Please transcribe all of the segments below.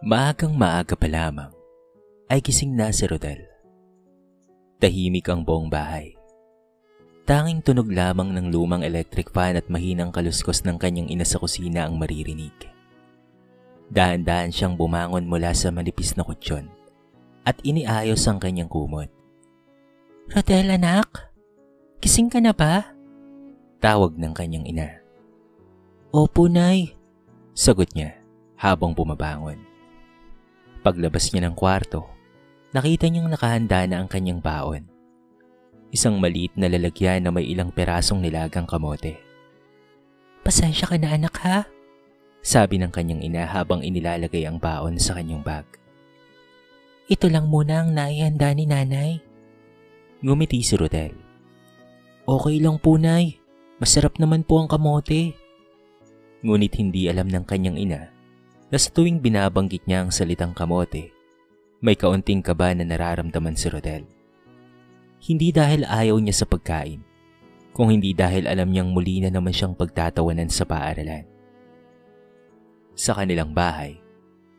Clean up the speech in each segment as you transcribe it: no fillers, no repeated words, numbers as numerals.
Maagang maaga pa lamang ay gising na si Rodel. Tahimik ang buong bahay. Tanging tunog lamang ng lumang electric fan at mahinang kaluskos ng kanyang ina sa kusina ang maririnig. Dahan-dahan siyang bumangon mula sa manipis na kutsyon at iniayos ang kanyang kumot. "Rodel, anak, gising ka na ba?" Tawag ng kanyang ina. "Opo, Nay," sagot niya habang bumabangon. Paglabas niya ng kwarto, nakita niyang nakahanda na ang kanyang baon. Isang maliit na lalagyan na may ilang perasong nilagang kamote. "Pasensya ka na, anak, ha?" sabi ng kanyang ina habang inilalagay ang baon sa kanyang bag. "Ito lang muna ang naihanda ni Nanay." Ngumiti si Rodel. "Okay lang po, Nay. Masarap naman po ang kamote." Ngunit hindi alam ng kanyang ina na sa tuwing binabanggit niya ang salitang kamote, may kaunting kaba na nararamdaman si Rodel. Hindi dahil ayaw niya sa pagkain, kung hindi dahil alam niyang muli na naman siyang pagtatawanan sa paaralan. Sa kanilang bahay,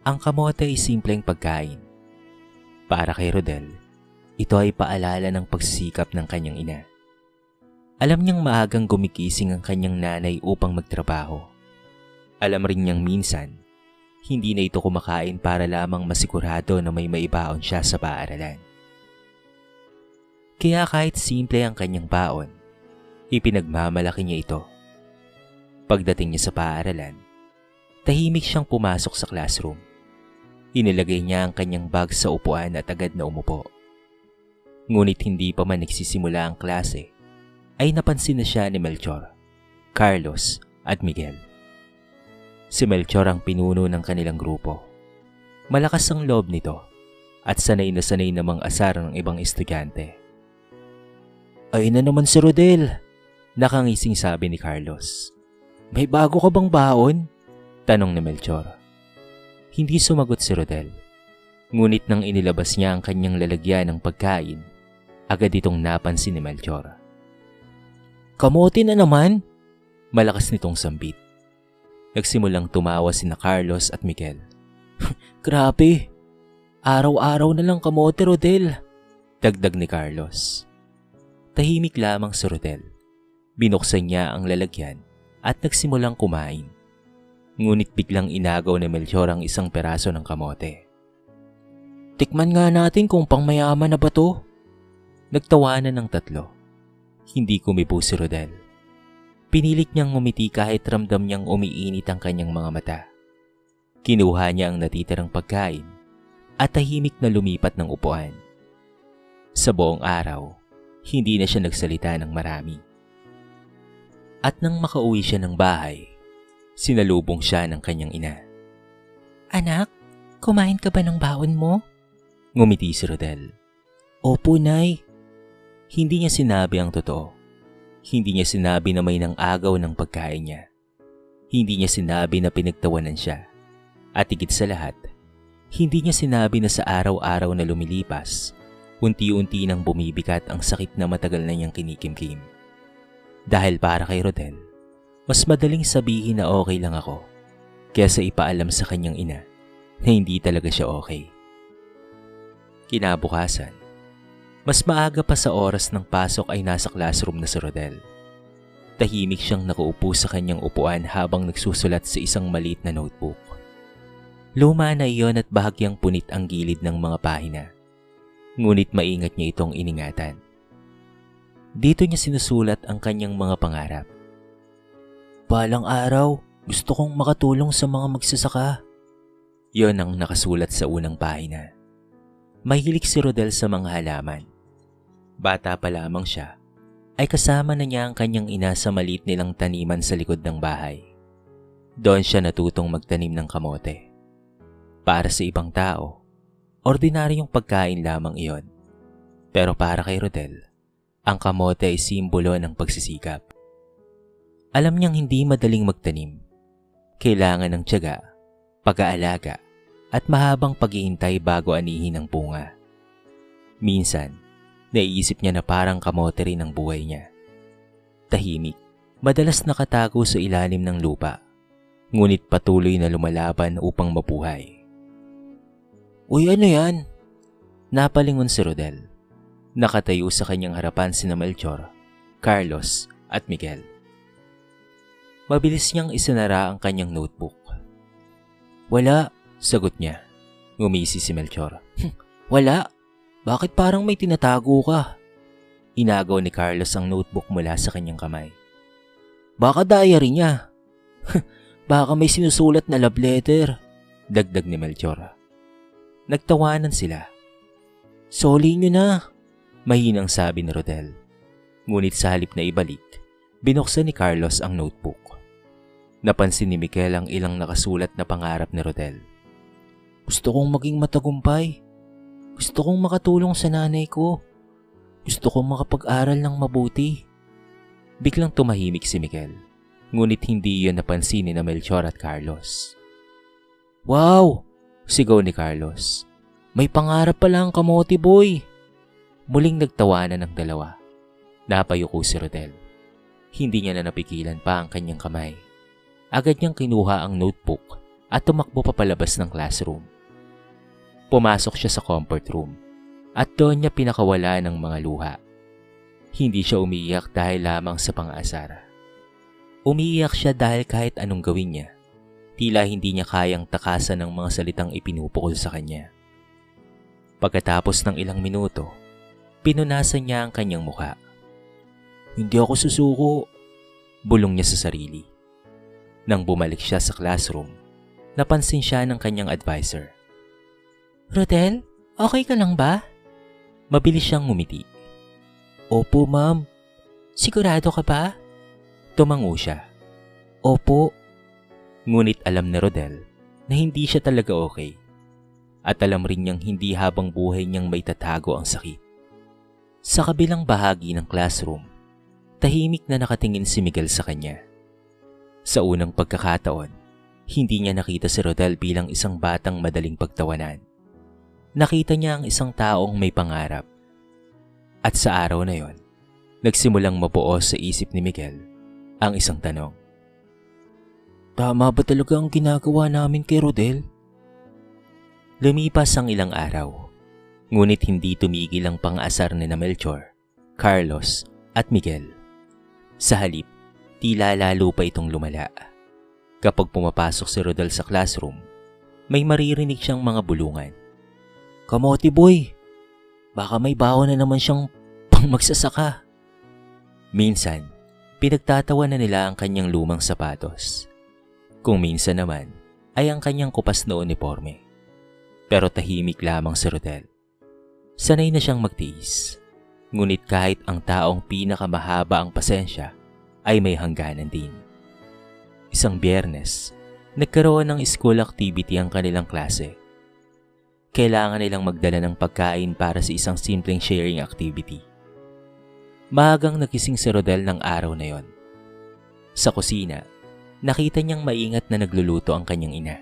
ang kamote ay simpleng pagkain. Para kay Rodel, ito ay paalala ng pagsisikap ng kanyang ina. Alam niyang maagang gumigising ang kanyang nanay upang magtrabaho. Alam rin niyang minsan, hindi na ito kumakain para lamang masigurado na may maibaon siya sa paaralan. Kaya kahit simple ang kanyang baon, ipinagmamalaki niya ito. Pagdating niya sa paaralan, tahimik siyang pumasok sa classroom. Inilagay niya ang kanyang bag sa upuan at agad na umupo. Ngunit hindi pa man nagsisimula ang klase, ay napansin na siya ni Melchor, Carlos at Miguel. Si Melchor ang pinuno ng kanilang grupo. Malakas ang loob nito at sanay na sanay namang asar ng ibang estudyante. "Ay na naman si Rodel," nakangising sabi ni Carlos. "May bago ka bang baon?" tanong ni Melchor. Hindi sumagot si Rodel. Ngunit nang inilabas niya ang kanyang lalagyan ng pagkain, agad itong napansin ni Melchor. "Kamote na naman?" Malakas nitong sambit. Nagsimulang tumawa sina Carlos at Miguel. "Grabe, araw-araw na lang kamote, Rodel," dagdag ni Carlos. Tahimik lamang si Rodel. Binuksan niya ang lalagyan at nagsimulang kumain. Ngunit biglang inagaw ni Melchor ang isang peraso ng kamote. "Tikman nga natin kung pangmayaman na ba to?" Nagtawanan ng tatlo. Hindi kumibo si Rodel. Pinilit niyang ngumiti kahit ramdam niyang umiinit ang kanyang mga mata. Kinuha niya ang natitirang pagkain at tahimik na lumipat ng upuan. Sa buong araw, hindi na siya nagsalita ng marami. At nang makauwi siya ng bahay, sinalubong siya ng kanyang ina. "Anak, kumain ka ba ng baon mo?" Ngumiti si Rodel. "Opo, Nay." Hindi niya sinabi ang totoo. Hindi niya sinabi na may nang-agaw ng pagkain niya. Hindi niya sinabi na pinagtawanan siya. At higit sa lahat, hindi niya sinabi na sa araw-araw na lumilipas, unti-unti nang bumibigat ang sakit na matagal na niyang kinikimkim. Dahil para kay Rodel, mas madaling sabihin na okay lang ako, kaysa ipaalam sa kanyang ina na hindi talaga siya okay. Kinabukasan, mas maaga pa sa oras ng pasok ay nasa classroom na si Rodel. Tahimik siyang nakaupo sa kanyang upuan habang nagsusulat sa isang maliit na notebook. Luma na iyon at bahagyang punit ang gilid ng mga pahina. Ngunit maingat niya itong iningatan. Dito niya sinusulat ang kanyang mga pangarap. "Balang araw, gusto kong makatulong sa mga magsasaka." Yon ang nakasulat sa unang pahina. Mahilig si Rodel sa mga halaman. Bata pa lamang siya, ay kasama na niya ang kanyang ina sa maliit nilang taniman sa likod ng bahay. Doon siya natutong magtanim ng kamote. Para sa ibang tao, ordinaryong pagkain lamang iyon. Pero para kay Rodel, ang kamote ay simbolo ng pagsisikap. Alam niyang hindi madaling magtanim. Kailangan ng tiyaga, pag-aalaga, at mahabang paghihintay bago anihin ang bunga. Minsan, naiisip niya na parang kamote rin ang buhay niya. Tahimik, madalas nakatago sa ilalim ng lupa, ngunit patuloy na lumalaban upang mabuhay. Uy, ano yan? Napalingon si Rodel. Nakatayo sa kanyang harapan sina Melchor, Carlos at Miguel. Mabilis niyang isinara ang kanyang notebook. Wala, sagot niya. Ngumisi si Melchor. Wala? Bakit parang may tinatago ka? Inagaw ni Carlos ang notebook mula sa kanyang kamay. Baka diary niya. Baka may sinusulat na love letter, dagdag ni Melchor. Nagtawanan sila. Soli nyo na, mahinang sabi ni Rodel. Ngunit sa halip na ibalik, binuksan ni Carlos ang notebook. Napansin ni Miguel ang ilang nakasulat na pangarap ni Rodel. Gusto kong maging matagumpay. Gusto kong makatulong sa nanay ko. Gusto kong makapag-aral ng mabuti. Biglang tumahimik si Miguel. Ngunit hindi iyon napansin ni Melchor at Carlos. Wow! Sigaw ni Carlos. May pangarap pala ang kamote boy. Muling nagtawanan ng dalawa. Napayuko si Rodel. Hindi niya na napigilan pa ang kanyang kamay. Agad niyang kinuha ang notebook at tumakbo papalabas ng classroom. Pumasok siya sa comfort room at doon niya pinakawala ng mga luha. Hindi siya umiiyak dahil lamang sa pang-aasara. Umiiyak siya dahil kahit anong gawin niya, tila hindi niya kayang takasan ng mga salitang ipinupukol sa kanya. Pagkatapos ng ilang minuto, pinunasan niya ang kanyang mukha. Hindi ako susuko, bulong niya sa sarili. Nang bumalik siya sa classroom, napansin siya ng kanyang advisor. Rodel, okay ka lang ba? Mabilis siyang ngumiti. Opo, ma'am. Sigurado ka ba? Tumango siya. Opo. Ngunit alam ni Rodel na hindi siya talaga okay. At alam rin niyang hindi habang buhay niyang may tatago ang sakit. Sa kabilang bahagi ng classroom, tahimik na nakatingin si Miguel sa kanya. Sa unang pagkakataon, hindi niya nakita si Rodel bilang isang batang madaling pagtawanan. Nakita niya ang isang taong may pangarap. At sa araw na yon, nagsimulang mabuo sa isip ni Miguel ang isang tanong. Tama ba talaga ang ginagawa namin kay Rodel? Lumipas ang ilang araw, ngunit hindi tumigil ang pang-asar ni Melchor, Carlos at Miguel. Sa halip, tila lalo pa itong lumala. Kapag pumapasok si Rodel sa classroom, may maririnig siyang mga bulungan. Kamote boy, baka may baon na naman siyang pang magsasaka. Minsan, pinagtatawa na nila ang kanyang lumang sapatos. Kung minsan naman, ay ang kanyang kupas na uniforme. Pero tahimik lamang si Rodel. Sanay na siyang magtiis. Ngunit kahit ang taong pinakamahaba ang pasensya, ay may hangganan din. Isang Biyernes, nagkaroon ng school activity ang kanilang klase. Kailangan nilang magdala ng pagkain para sa isang simpleng sharing activity. Maagang nagising si Rodel ng araw na yon. Sa kusina, nakita niyang maingat na nagluluto ang kanyang ina.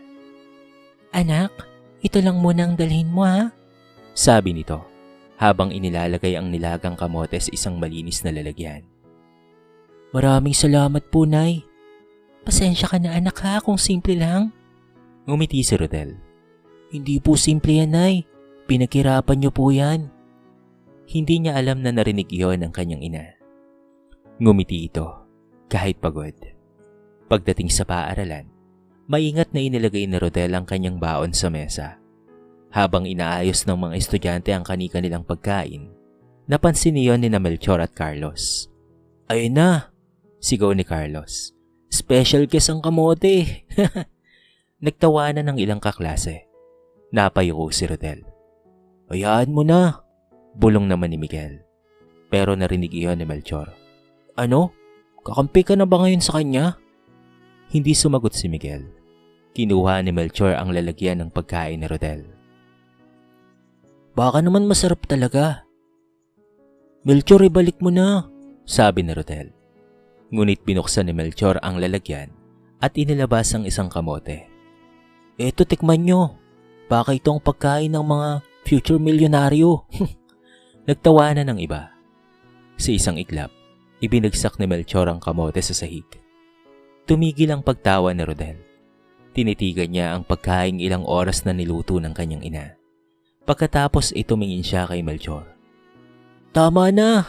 Anak, ito lang muna ang dalhin mo ha? Sabi nito, habang inilalagay ang nilagang kamote sa isang malinis na lalagyan. Maraming salamat po, Nay. Pasensya ka na anak ha kung simple lang. Ngumiti si Rodel. Hindi po simple yan, Nay. Pinaghirapan niyo po yan. Hindi niya alam na narinig iyon ng kanyang ina. Ngumiti ito, kahit pagod. Pagdating sa paaralan, maingat na inilagay ni Rodel ang kanyang baon sa mesa. Habang inaayos ng mga estudyante ang kani-kanilang pagkain, napansin niyon ni Melchor at Carlos. Ayun na, sigaw ni Carlos. Special guest ang kamote. Nagtawanan ng ilang kaklase. Napayuko si Rodel. Hayaan mo na, bulong naman ni Miguel. Pero narinig iyon ni Melchor. Ano? Kakampi ka na ba ngayon sa kanya? Hindi sumagot si Miguel. Kinuha ni Melchor ang lalagyan ng pagkain ni Rodel. Baka naman masarap talaga. Melchor, ibalik mo na, sabi ni Rodel. Ngunit binuksan ni Melchor ang lalagyan at inilabas ang isang kamote. Eto, tikman nyo. Baka ito ang pagkain ng mga future milyonaryo. Nagtawanan ng iba. Sa isang iglap, ibinagsak ni Melchor ang kamote sa sahig. Tumigil ang pagtawa ni Rodel. Tinitigan niya ang pagkain ilang oras na niluto ng kanyang ina. Pagkatapos ay tumingin siya kay Melchor. "Tama na!"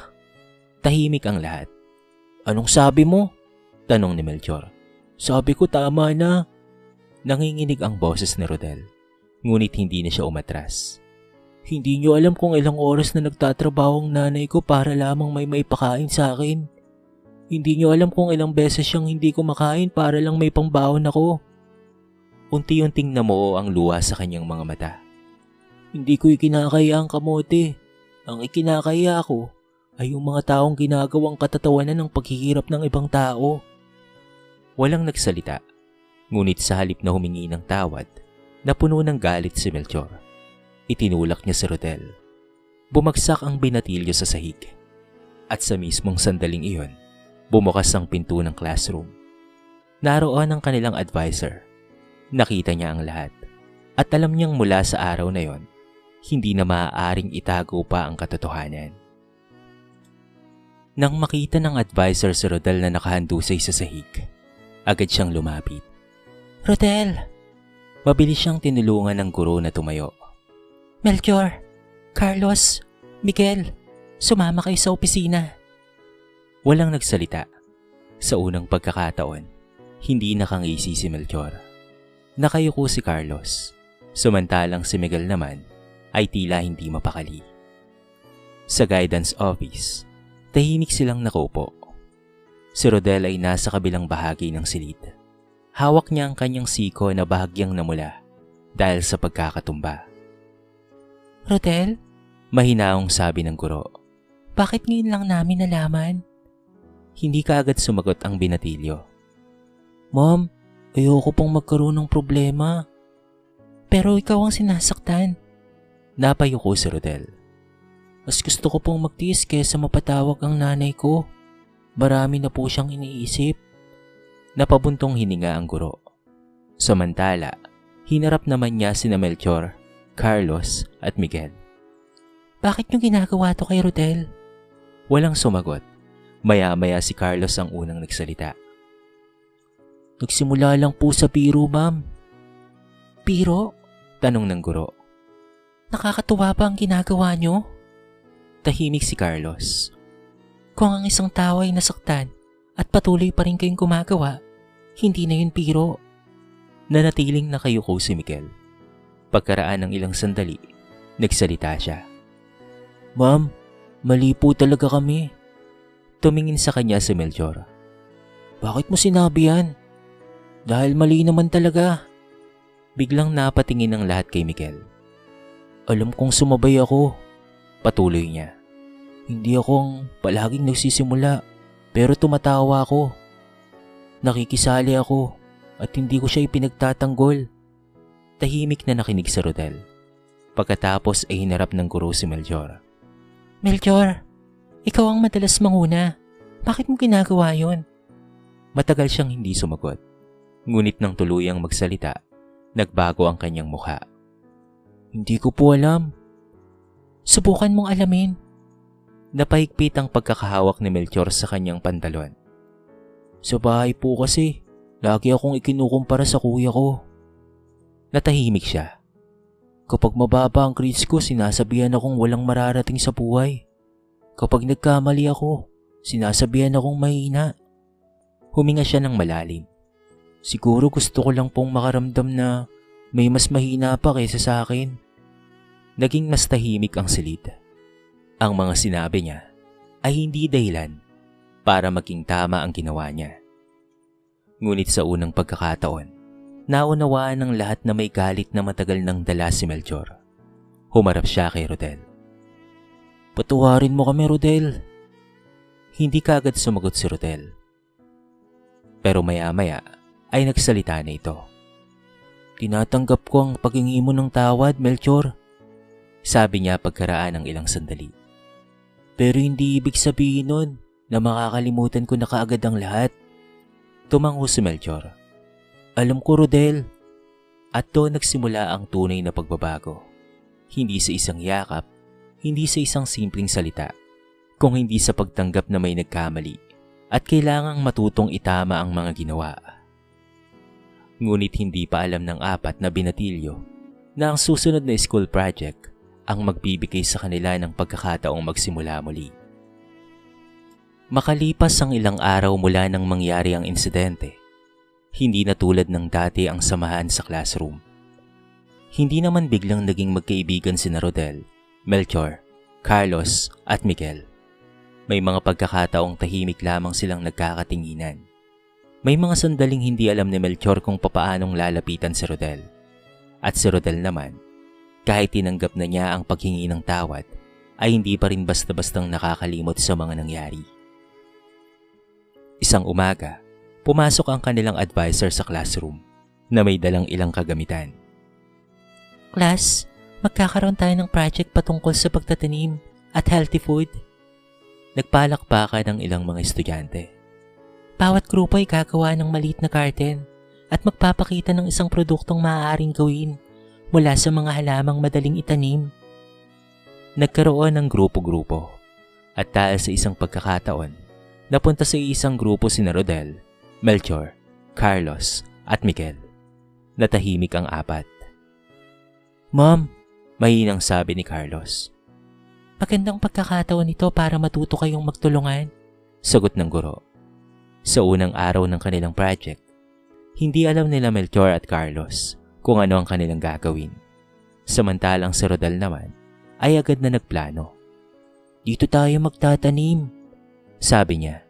Tahimik ang lahat. "Anong sabi mo?" tanong ni Melchor. "Sabi ko tama na." Nanginginig ang boses ni Rodel, ngunit hindi na siya umatras. "Hindi niyo alam kung ilang oras na nagtatrabaho ang nanay ko para lamang may maipakain sa akin. Hindi niyo alam kung ilang beses siyang hindi kumakain para lang may pambaon ako." Unti-unting namuo ang luha sa kanyang mga mata. "Hindi ko ikinakaya ang kamote. Ang ikinakaya ko ay yung mga taong ginagawang katatawanan ng paghihirap ng ibang tao." Walang nagsalita, ngunit sa halip na humingi ng tawad, napuno ng galit si Melchor. Itinulak niya si Rodel. Bumagsak ang binatilyo sa sahig. At sa mismong sandaling iyon, bumukas ang pinto ng classroom. Naroon ang kanilang advisor. Nakita niya ang lahat. At alam niyang mula sa araw na yon, hindi na maaaring itago pa ang katotohanan. Nang makita ng advisor si Rodel na nakahandusay sa sahig, agad siyang lumapit. "Rodel!" Mabilis siyang tinulungan ng guro na tumayo. "Melchor, Carlos, Miguel, sumama kayo sa opisina." Walang nagsalita. Sa unang pagkakataon, hindi nakangisi si Melchor. Nakayuko si Carlos, samantalang si Miguel naman ay tila hindi mapakali. Sa guidance office, tahimik silang nakaupo. Si Rodel ay nasa kabilang bahagi ng silid. Hawak niya ang kanyang siko na bahagyang namula dahil sa pagkakatumba. "Rodel?" Mahinaong sabi ng guro. "Bakit ngayon lang namin nalaman?" Hindi kaagad sumagot ang binatilyo. "Ma'am, ayoko pong magkaroon ng problema." "Pero ikaw ang sinasaktan." Napayuko si Rodel. "Mas gusto ko pong magtiis kaysa mapatawag ang nanay ko. Marami na po siyang iniisip." Napabuntong hininga ang guro. Samantala, hinarap naman niya sina Melchor, Carlos at Miguel. "Bakit niyo ginagawa to kay Rodel?" Walang sumagot. Maya-maya si Carlos ang unang nagsalita. "Nagsimula lang po sa biro, ma'am." "Biro?" tanong ng guro. "Nakakatuwa ba ang ginagawa niyo?" Tahimik si Carlos. "Kung ang isang tao ay nasaktan at patuloy pa rin kayong gumagawa, hindi na yun biro." Nanatiling nakayuko si Miguel. Pagkaraan ng ilang sandali, nagsalita siya. "Ma'am, mali po talaga kami." Tumingin sa kanya si Melchor. "Bakit mo sinabi yan?" "Dahil mali naman talaga." Biglang napatingin ang lahat kay Miguel. "Alam kong sumabay ako." Patuloy niya. "Hindi ako ang palaging nagsisimula, pero tumatawa ako. Nakikisali ako at hindi ko siya ipinagtatanggol." Tahimik na nakinig si Rodel. Pagkatapos ay hinarap ng guro si Melchor. "Melchor, ikaw ang madalas manguna. Bakit mo ginagawa yon?" Matagal siyang hindi sumagot. Ngunit nang tuluyang magsalita, nagbago ang kanyang mukha. "Hindi ko po alam." "Subukan mong alamin." Napahigpit ang pagkakahawak ni Melchor sa kanyang pantalon. "Sa bahay po kasi, lagi akong ikinukumpara sa kuya ko." Natahimik siya. "Kapag mababa ang grades ko, sinasabihan akong walang mararating sa buhay. Kapag nagkamali ako, sinasabihan akong mahina." Huminga siya ng malalim. "Siguro gusto ko lang pong makaramdam na may mas mahina pa kaysa sa akin." Naging mas tahimik ang silid. Ang mga sinabi niya ay hindi dahilan para maging tama ang ginawa niya. Ngunit sa unang pagkakataon, naunawaan ng lahat na may galit na matagal nang dala si Melchor. Humarap siya kay Rodel. "Patawarin mo kami, Rodel." Hindi kaagad sumagot si Rodel. Pero maya-maya ay nagsalita na ito. "Tinatanggap ko ang paghingi mo ng tawad, Melchor," sabi niya pagkaraan ng ilang sandali. "Pero hindi ibig sabihin nun na makakalimutan ko na kaagad ang lahat." Tumango si Melchor. "Alam ko, Rodel." At doon nagsimula ang tunay na pagbabago. Hindi sa isang yakap, hindi sa isang simpleng salita, kung hindi sa pagtanggap na may nagkamali at kailangang matutong itama ang mga ginawa. Ngunit hindi pa alam ng apat na binatilyo na ang susunod na school project ang magbibigay sa kanila ng pagkakataong magsimula muli. Makalipas ang ilang araw mula nang mangyari ang insidente, hindi na tulad ng dati ang samahan sa classroom. Hindi naman biglang naging magkaibigan sina Rodel, Melchor, Carlos at Miguel. May mga pagkakataong tahimik lamang silang nagkakatinginan. May mga sandaling hindi alam ni Melchor kung papaanong lalapitan si Rodel. At si Rodel naman, kahit tinanggap na niya ang paghingi ng tawad, ay hindi pa rin basta-bastang nakakalimot sa mga nangyari. Isang umaga, pumasok ang kanilang advisor sa classroom na may dalang ilang kagamitan. Class, magkakaroon tayo ng project patungkol sa pagtatanim at healthy food. Nagpalakpakan ng ilang mga estudyante. Bawat grupo ay gagawa ng maliit na garden at magpapakita ng isang produktong maaaring gawin mula sa mga halamang madaling itanim. Nagkaroon ng grupo-grupo at dahil sa isang pagkakataon, napunta sa isang grupo sina Rodel, Melchor, Carlos at Miguel. Natahimik ang apat. Ma'am, mahinang sabi ni Carlos. Magandang pagkakataon ito para matuto kayong magtulungan, sagot ng guro. Sa unang araw ng kanilang project, hindi alam nila Melchor at Carlos kung ano ang kanilang gagawin. Samantalang si Rodel naman ay agad na nagplano. Dito tayo magtatanim, sabi niya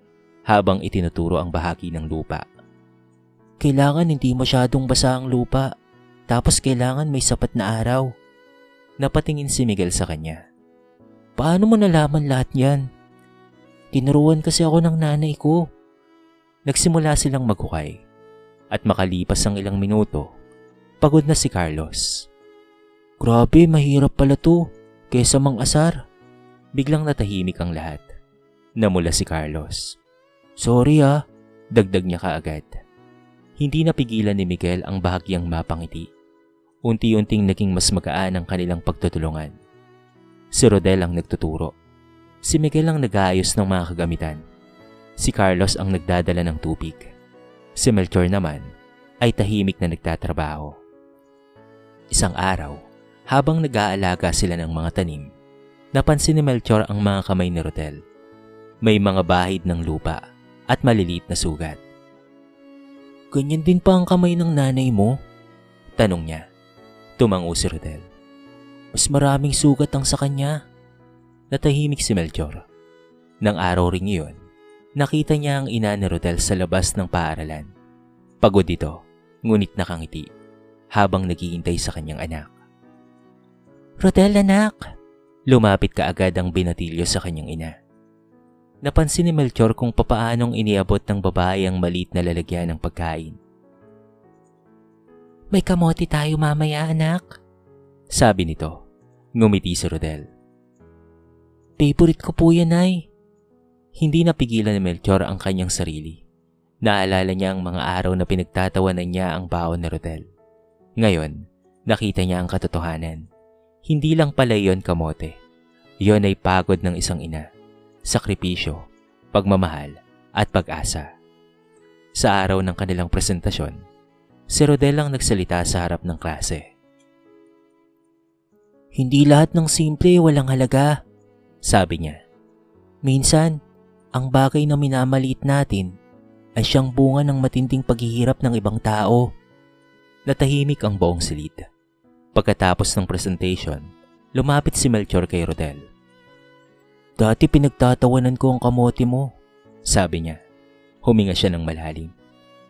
habang itinuturo ang bahagi ng lupa. Kailangan hindi masyadong basa ang lupa, tapos kailangan may sapat na araw. Napatingin si Miguel sa kanya. Paano mo nalaman lahat yan? Tinuruan kasi ako ng nanay ko. Nagsimula silang maghukay at makalipas ang ilang minuto, pagod na si Carlos. Grabe, mahirap pala to, kesa mang-asar. Biglang natahimik ang lahat. Namula si Carlos. Sorry dagdag niya kaagad. Hindi napigilan ni Miguel ang bahagyang mapangiti. Unti-unting naging mas magaan ang kanilang pagtutulungan. Si Rodel ang nagtuturo. Si Miguel ang nag-aayos ng mga kagamitan. Si Carlos ang nagdadala ng tubig. Si Melchor naman ay tahimik na nagtatrabaho. Isang araw, habang nag-aalaga sila ng mga tanim, napansin ni Melchor ang mga kamay ni Rodel. May mga bahid ng lupa at maliliit na sugat. Ganyan din pa ang kamay ng nanay mo? Tanong niya. Tumango si Rodel. Mas maraming sugat ang sa kanya. Natahimik si Melchor. Nang araw ring iyon, nakita niya ang ina ni Rodel sa labas ng paaralan. Pagod ito, ngunit nakangiti, habang naghihintay sa kanyang anak. Rodel, anak! Lumapit kaagad ang binatilyo sa kanyang ina. Napansin ni Melchor kung papaanong iniabot ng babae ang maliit na lalagyan ng pagkain. May kamote tayo mamaya, anak. Sabi nito. Ngumiti si Rodel. Favorite ko po yan, ay. Hindi napigilan ni Melchor ang kanyang sarili. Naalala niya ang mga araw na pinagtatawanan niya ang baon ni Rodel. Ngayon, nakita niya ang katotohanan. Hindi lang pala iyon kamote. Iyon ay pagod ng isang ina. Sakripisyo, pagmamahal at pag-asa. Sa araw ng kanilang presentasyon, si Rodel ang nagsalita sa harap ng klase. Hindi lahat ng simple walang halaga, sabi niya. Minsan, ang bagay na minamaliit natin ay siyang bunga ng matinding paghihirap ng ibang tao. Natahimik ang buong silid. Pagkatapos ng presentation, lumapit si Melchor kay Rodel. Dati pinagtatawanan ko ang kamote mo, sabi niya. Huminga siya ng malalim.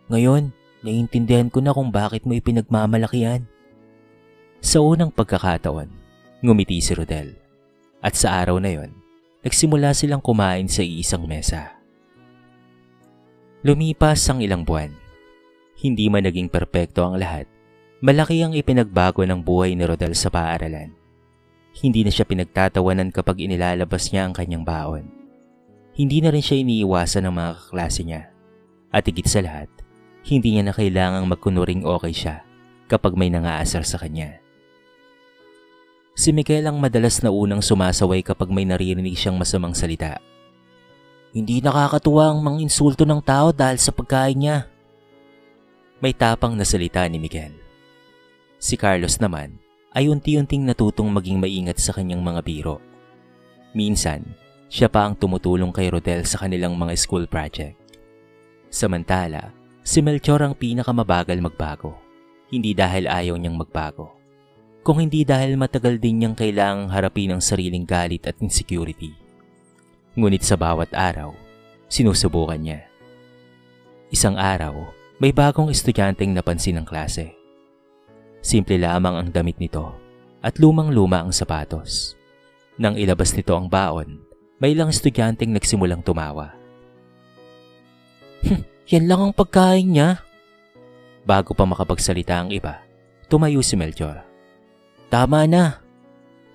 Ngayon, naiintindihan ko na kung bakit mo ipinagmamalaki yan. Sa unang pagkakataon, ngumiti si Rodel. At sa araw na yon, nagsimula silang kumain sa iisang mesa. Lumipas ang ilang buwan. Hindi man naging perpekto ang lahat, malaki ang ipinagbago ng buhay ni Rodel sa paaralan. Hindi na siya pinagtatawanan kapag inilalabas niya ang kanyang baon. Hindi na rin siya iniiwasan ng mga kaklase niya. At higit sa lahat, hindi niya na kailangang magkunuring okay siya kapag may nangaasar sa kanya. Si Miguel ang madalas na unang sumasaway kapag may naririnig siyang masamang salita. Hindi nakakatuwa ang mga insulto ng tao dahil sa pagkain niya. May tapang na salita ni Miguel. Si Carlos naman ay unti-unting natutong maging maingat sa kanyang mga biro. Minsan, siya pa ang tumutulong kay Rodel sa kanilang mga school project. Samantala, si Melchor ang pinakamabagal magbago. Hindi dahil ayaw niyang magbago, kung hindi dahil matagal din niyang kailangang harapin ang sariling galit at insecurity. Ngunit sa bawat araw, sinusubukan niya. Isang araw, may bagong estudyanteng napansin ng klase. Simple lamang ang damit nito at lumang-luma ang sapatos. Nang ilabas nito ang baon, may ilang estudyanteng nagsimulang tumawa. Yan lang ang pagkain niya. Bago pa makapagsalita ang iba, tumayo si Melchor. Tama na.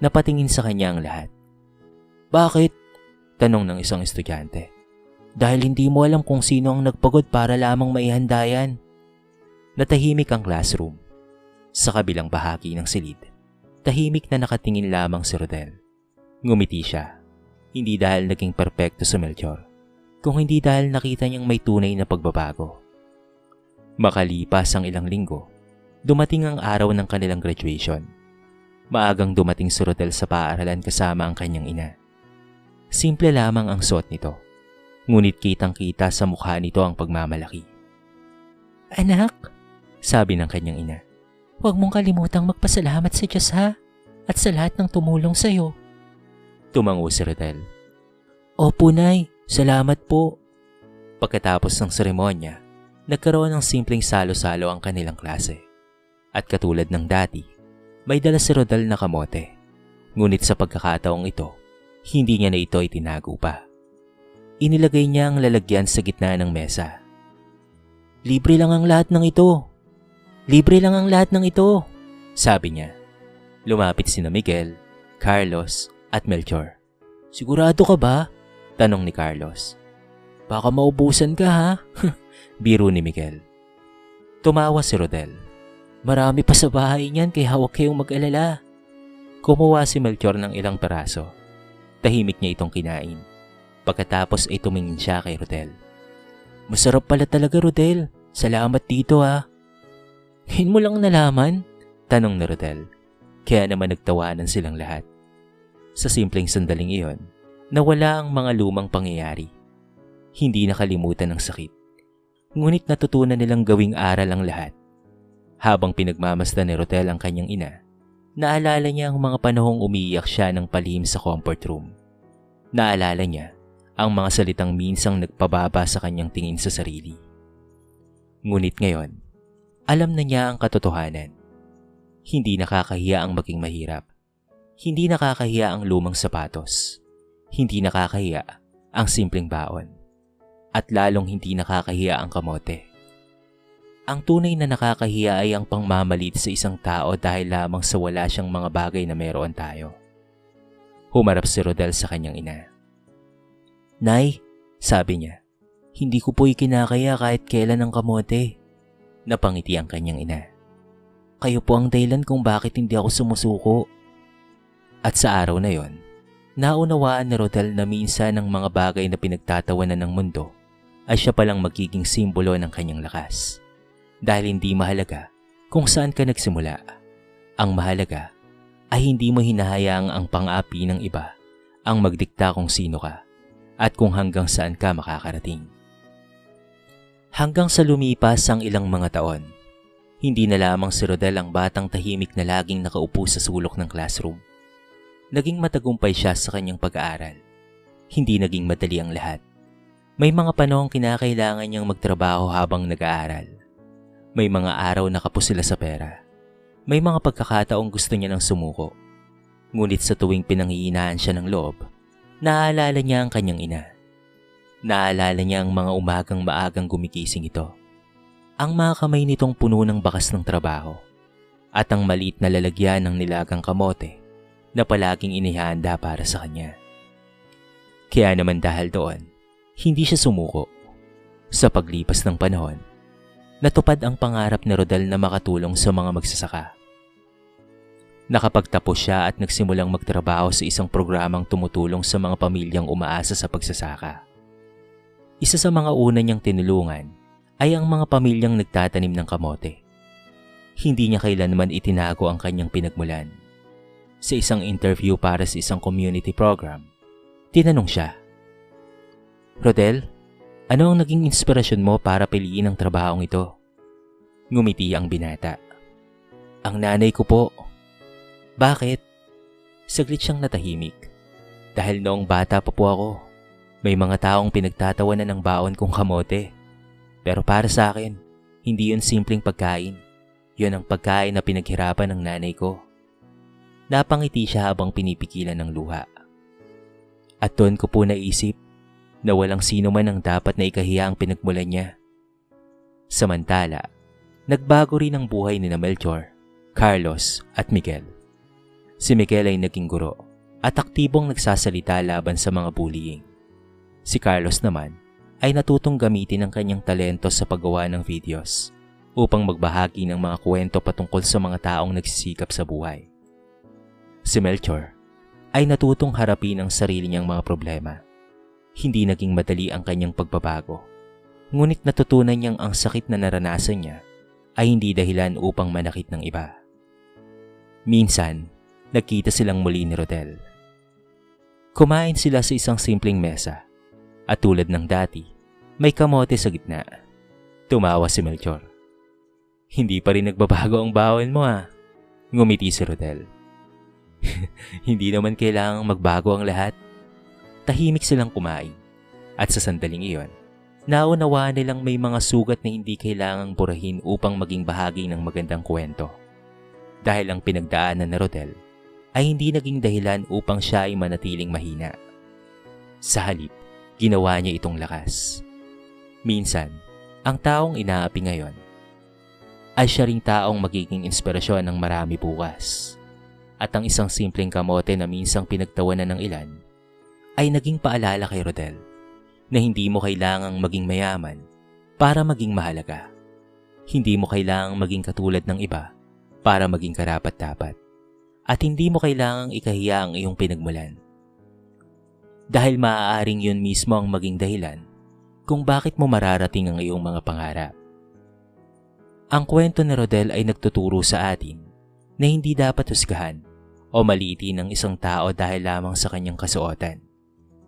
Napatingin sa kanya ang lahat. Bakit? Tanong ng isang estudyante. Dahil hindi mo alam kung sino ang nagpagod para lamang maihanda yan. Natahimik ang classroom. Sa kabilang bahagi ng silid, tahimik na nakatingin lamang si Rodel. Ngumiti siya, hindi dahil naging perpekto si Melchor, kung hindi dahil nakita niyang may tunay na pagbabago. Makalipas ang ilang linggo, dumating ang araw ng kanilang graduation. Maagang dumating si Rodel sa paaralan kasama ang kanyang ina. Simple lamang ang suot nito, ngunit kitang-kita sa mukha nito ang pagmamalaki. Anak, sabi ng kanyang ina, huwag mong kalimutang magpasalamat sa Diyos ha, at sa lahat ng tumulong sa iyo. Tumango si Rodel. Opo, Nay. Salamat po. Pagkatapos ng seremonya, nagkaroon ng simpleng salo-salo ang kanilang klase. At katulad ng dati, may dala si Rodel na kamote. Ngunit sa pagkakataong ito, hindi niya na ito itinago pa. Inilagay niya ang lalagyan sa gitna ng mesa. Libre lang ang lahat ng ito. Libre lang ang lahat ng ito, sabi niya. Lumapit sina Miguel, Carlos at Melchor. Sigurado ka ba? Tanong ni Carlos. Baka maubusan ka ha? Biro ni Miguel. Tumawa si Rodel. Marami pa sa bahay niyan kaya huwag kayong mag-alala. Kumuha si Melchor ng ilang peraso. Tahimik niya itong kinain. Pagkatapos ay tumingin siya kay Rodel. Masarap pala talaga, Rodel. Salamat dito ha. Ngayon mo lang nalaman? Tanong ni Rodel. Kaya naman nagtawanan silang lahat. Sa simpleng sandaling iyon, nawala ang mga lumang pangyayari. Hindi nakalimutan ang sakit. Ngunit natutunan nilang gawing aral ang lahat. Habang pinagmamasdan ni Rodel ang kanyang ina, naalala niya ang mga panahong umiiyak siya ng palihim sa comfort room. Naalala niya ang mga salitang minsang nagpababa sa kanyang tingin sa sarili. Ngunit ngayon, alam na niya ang katotohanan. Hindi nakakahiya ang maging mahirap. Hindi nakakahiya ang lumang sapatos. Hindi nakakahiya ang simpleng baon. At lalong hindi nakakahiya ang kamote. Ang tunay na nakakahiya ay ang pangmamalit sa isang tao dahil lamang sa wala siyang mga bagay na meron tayo. Humarap si Rodel sa kanyang ina. Nay, sabi niya, hindi ko po ikinakaya kahit kailan ang kamote. Napangiti ang kanyang ina. Kayo po ang dahilan kung bakit hindi ako sumusuko. At sa araw na yon, naunawaan ni Rodel na minsan ang mga bagay na pinagtatawanan ng mundo ay siya palang magiging simbolo ng kanyang lakas. Dahil hindi mahalaga kung saan ka nagsimula. Ang mahalaga ay hindi mo hinahayaang ang pang-api ng iba ang magdikta kung sino ka at kung hanggang saan ka makakarating. Hanggang sa lumipas ang ilang mga taon, hindi na lamang si Rodel ang batang tahimik na laging nakaupo sa sulok ng classroom. Naging matagumpay siya sa kanyang pag-aaral. Hindi naging madali ang lahat. May mga panahong kinakailangan niyang magtrabaho habang nag-aaral. May mga araw na kapos sila sa pera. May mga pagkakataong gusto niya ng sumuko. Ngunit sa tuwing pinanghihinaan siya ng loob, naaalala niya ang kanyang ina. Naaalala niya ang mga umagang maagang gumigising ito. Ang mga kamay nitong puno ng bakas ng trabaho. At ang maliit na lalagyan ng nilagang kamote na palaging inihanda para sa kanya. Kaya naman dahil doon, hindi siya sumuko. Sa paglipas ng panahon, natupad ang pangarap ni Rodel na makatulong sa mga magsasaka. Nakapagtapos siya at nagsimulang magtrabaho sa isang programang tumutulong sa mga pamilyang umaasa sa pagsasaka. Isa sa mga una niyang tinulungan ay ang mga pamilyang nagtatanim ng kamote. Hindi niya kailanman itinago ang kanyang pinagmulan. Sa isang interview para sa isang community program, tinanong siya, "Rodel, ano ang naging inspirasyon mo para piliin ang trabahong ito?" Ngumiti ang binata. "Ang nanay ko po." "Bakit?" Saglit siyang natahimik. "Dahil noong bata pa po ako, may mga taong pinagtatawanan ng baon kong kamote. Pero para sa akin, hindi yun simpleng pagkain. Yun ang pagkain na pinaghirapan ng nanay ko." Napangiti siya habang pinipigilan ng luha. "At doon ko po naisip na walang sino man ang dapat na ikahiya ang pinagmulan niya." Samantala, nagbago rin ang buhay ni Melchor, Carlos at Miguel. Si Miguel ay naging guro at aktibong nagsasalita laban sa mga bullying. Si Carlos naman ay natutong gamitin ang kanyang talento sa paggawa ng videos upang magbahagi ng mga kwento patungkol sa mga taong nagsisikap sa buhay. Si Melchor ay natutong harapin ang sarili niyang mga problema. Hindi naging madali ang kanyang pagbabago, ngunit natutunan niyang ang sakit na naranasan niya ay hindi dahilan upang manakit ng iba. Minsan, nagkita silang muli ni Rodel. Kumain sila sa isang simpleng mesa at tulad ng dati, may kamote sa gitna. Tumawa si Melchor. "Hindi pa rin nagbabago ang baon mo ah." Ngumiti si Rodel. "Hindi naman kailangang magbago ang lahat." Tahimik silang kumain at sa sandaling iyon, naunawaan nilang may mga sugat na hindi kailangang burahin upang maging bahagi ng magandang kwento. Dahil ang pinagdaanan ni Rodel ay hindi naging dahilan upang siya ay manatiling mahina. Sa halip, ginawa niya itong lakas. Minsan, ang taong inaapi ngayon ay siya ring taong magiging inspirasyon ng marami bukas. At ang isang simpleng kamote na minsang pinagtawanan ng ilan ay naging paalala kay Rodel na hindi mo kailangang maging mayaman para maging mahalaga. Hindi mo kailangang maging katulad ng iba para maging karapat-dapat. At hindi mo kailangang ikahiya ang iyong pinagmulan. Dahil maaaring yun mismo ang maging dahilan kung bakit mo mararating ang iyong mga pangarap. Ang kwento ni Rodel ay nagtuturo sa atin na hindi dapat husgahan o maliitin ang isang tao dahil lamang sa kanyang kasuotan,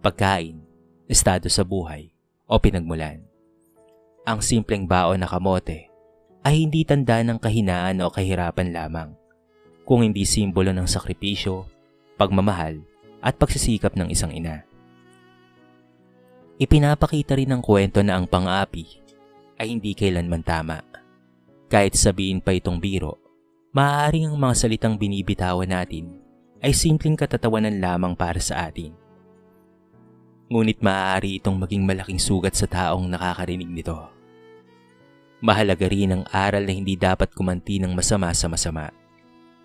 pagkain, estado sa buhay o pinagmulan. Ang simpleng baon na kamote ay hindi tanda ng kahinaan o kahirapan lamang, kung hindi simbolo ng sakripisyo, pagmamahal at pagsisikap ng isang ina. Ipinapakita rin ng kwento na ang pang-aapi ay hindi kailanman tama. Kahit sabihin pa itong biro, maaaring ang mga salitang binibitawan natin ay simpleng katatawanan lamang para sa atin. Ngunit maaari itong maging malaking sugat sa taong nakakarinig nito. Mahalaga rin ang aral na hindi dapat kumanti ng masama sa masama.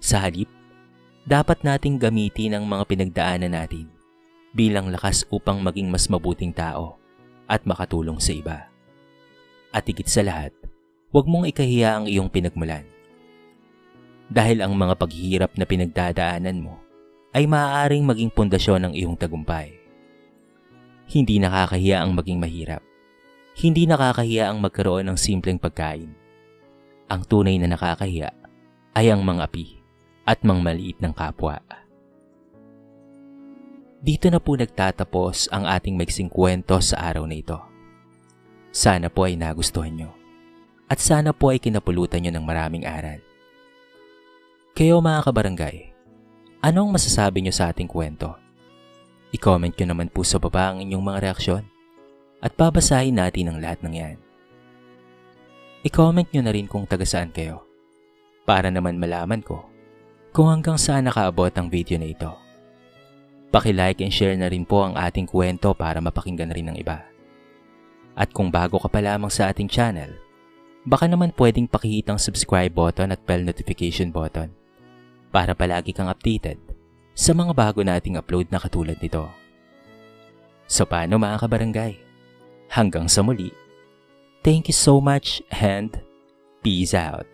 Sa halip, dapat nating gamitin ang mga pinagdaanan natin bilang lakas upang maging mas mabuting tao at makatulong sa iba. At higit sa lahat, huwag mong ikahiya ang iyong pinagmulan. Dahil ang mga paghihirap na pinagdadaanan mo ay maaaring maging pundasyon ng iyong tagumpay. Hindi nakakahiya ang maging mahirap. Hindi nakakahiya ang magkaroon ng simpleng pagkain. Ang tunay na nakakahiya ay ang mga-api at maliit ng kapwa. Dito na po nagtatapos ang ating maiksing kwento sa araw na ito. Sana po ay nagustuhan nyo. At sana po ay kinapulutan nyo ng maraming aral. Kayo mga kabarangay, anong masasabi nyo sa ating kwento? I-comment nyo naman po sa baba ang inyong mga reaksyon at babasahin natin ang lahat ng yan. I-comment nyo na rin kung taga saan kayo para naman malaman ko kung hanggang saan nakaabot ang video na ito. Paki-like and share na rin po ang ating kwento para mapakinggan rin ng iba. At kung bago ka pa lamang sa ating channel, baka naman pwedeng pakihit ang subscribe button at bell notification button para palagi kang updated sa mga bago nating upload na katulad nito. So paano mga kabarangay? Hanggang sa muli. Thank you so much and peace out.